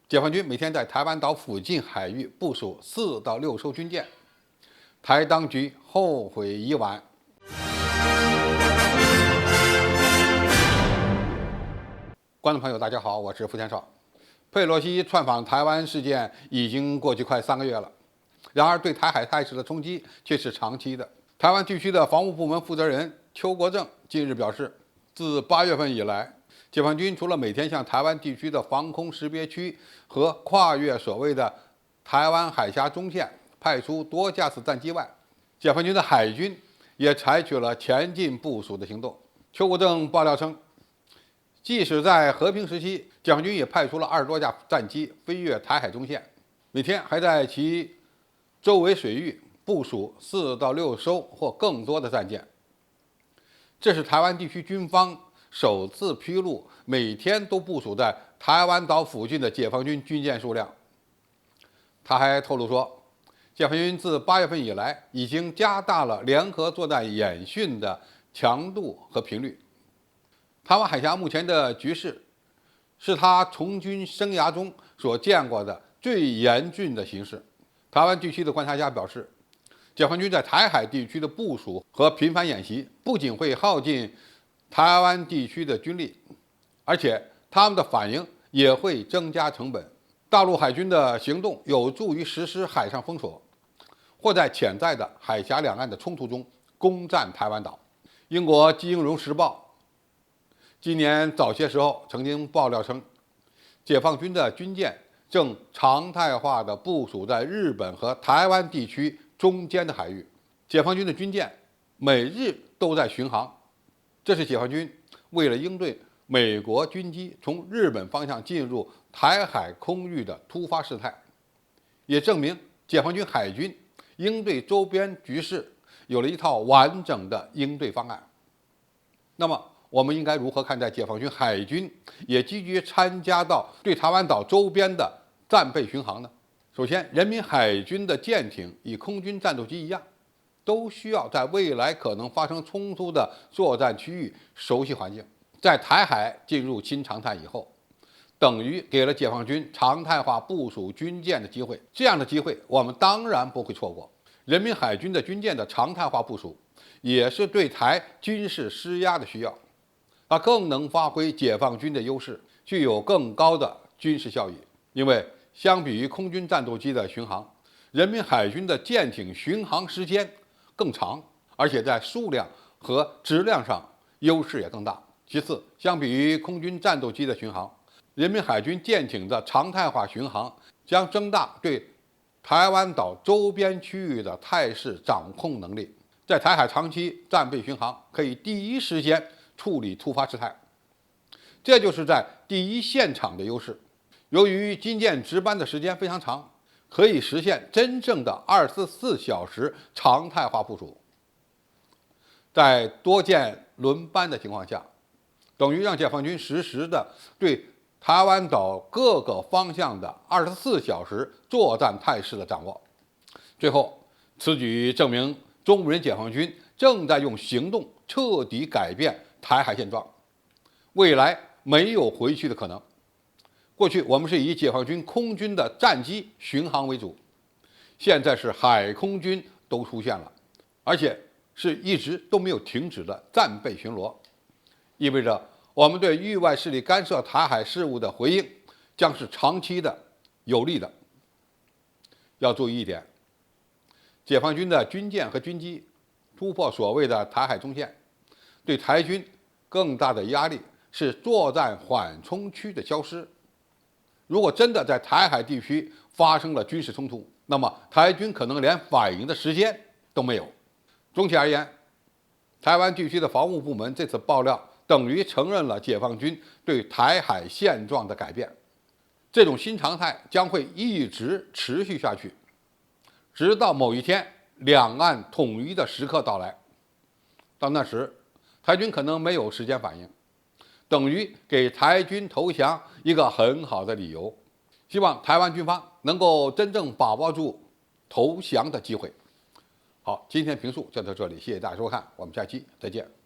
解放军每天在台湾岛附近海域部署4到6艘军舰，台当局后悔已晚。观众朋友，大家好，我是付天少。佩洛西窜访台湾事件已经过去快3个月了，然而对台海态势的冲击却是长期的。台湾地区的防务部门负责人邱国正近日表示，自8月份以来，解放军除了每天向台湾地区的防空识别区和跨越所谓的台湾海峡中线派出多架次战机外，解放军的海军也采取了前进部署的行动。邱国正爆料称，即使在和平时期，解放军也派出了20多架战机飞越台海中线，每天还在其周围水域部署4到6艘或更多的战舰。这是台湾地区军方首次披露每天都部署在台湾岛附近的解放军军舰数量。他还透露说，解放军自8月份以来已经加大了联合作战演训的强度和频率。台湾海峡目前的局势是他从军生涯中所见过的最严峻的形势。台湾地区的观察家表示，解放军在台海地区的部署和频繁演习，不仅会耗尽台湾地区的军力，而且他们的反应也会增加成本。大陆海军的行动有助于实施海上封锁，或在潜在的海峡两岸的冲突中攻占台湾岛。英国《金融时报》今年早些时候曾经爆料称，解放军的军舰正常态化地部署在日本和台湾地区中间的海域。解放军的军舰每日都在巡航，这是解放军为了应对美国军机从日本方向进入台海空域的突发事态，也证明解放军海军应对周边局势有了一套完整的应对方案。那么我们应该如何看待解放军海军也积极参加到对台湾岛周边的战备巡航呢？首先，人民海军的舰艇与空军战斗机一样，都需要在未来可能发生冲突的作战区域熟悉环境。在台海进入新常态以后，等于给了解放军常态化部署军舰的机会。这样的机会我们当然不会错过。人民海军的军舰的常态化部署，也是对台军事施压的需要。它更能发挥解放军的优势，具有更高的军事效益。因为相比于空军战斗机的巡航，人民海军的舰艇巡航时间更长，而且在数量和质量上优势也更大。其次，相比于空军战斗机的巡航，人民海军舰艇的常态化巡航将增大对台湾岛周边区域的态势掌控能力。在台海长期战备巡航，可以第一时间处理突发事态，这就是在第一现场的优势。由于军舰值班的时间非常长，可以实现真正的24小时常态化部署。在多舰轮班的情况下，等于让解放军实时的对台湾岛各个方向的24小时作战态势的掌握。最后，此举证明中国人解放军正在用行动彻底改变台海现状，未来没有回去的可能。过去我们是以解放军空军的战机巡航为主，现在是海空军都出现了，而且是一直都没有停止的战备巡逻，意味着我们对域外势力干涉台海事务的回应将是长期的、有力的。要注意一点，解放军的军舰和军机突破所谓的台海中线，对台军更大的压力是作战缓冲区的消失。如果真的在台海地区发生了军事冲突，那么台军可能连反应的时间都没有。总体而言，台湾地区的防务部门这次爆料等于承认了解放军对台海现状的改变。这种新常态将会一直持续下去，直到某一天两岸统一的时刻到来。到那时，台军可能没有时间反应，等于给台军投降一个很好的理由。希望台湾军方能够真正把握住投降的机会。好，今天评述就到这里，谢谢大家收看，我们下期再见。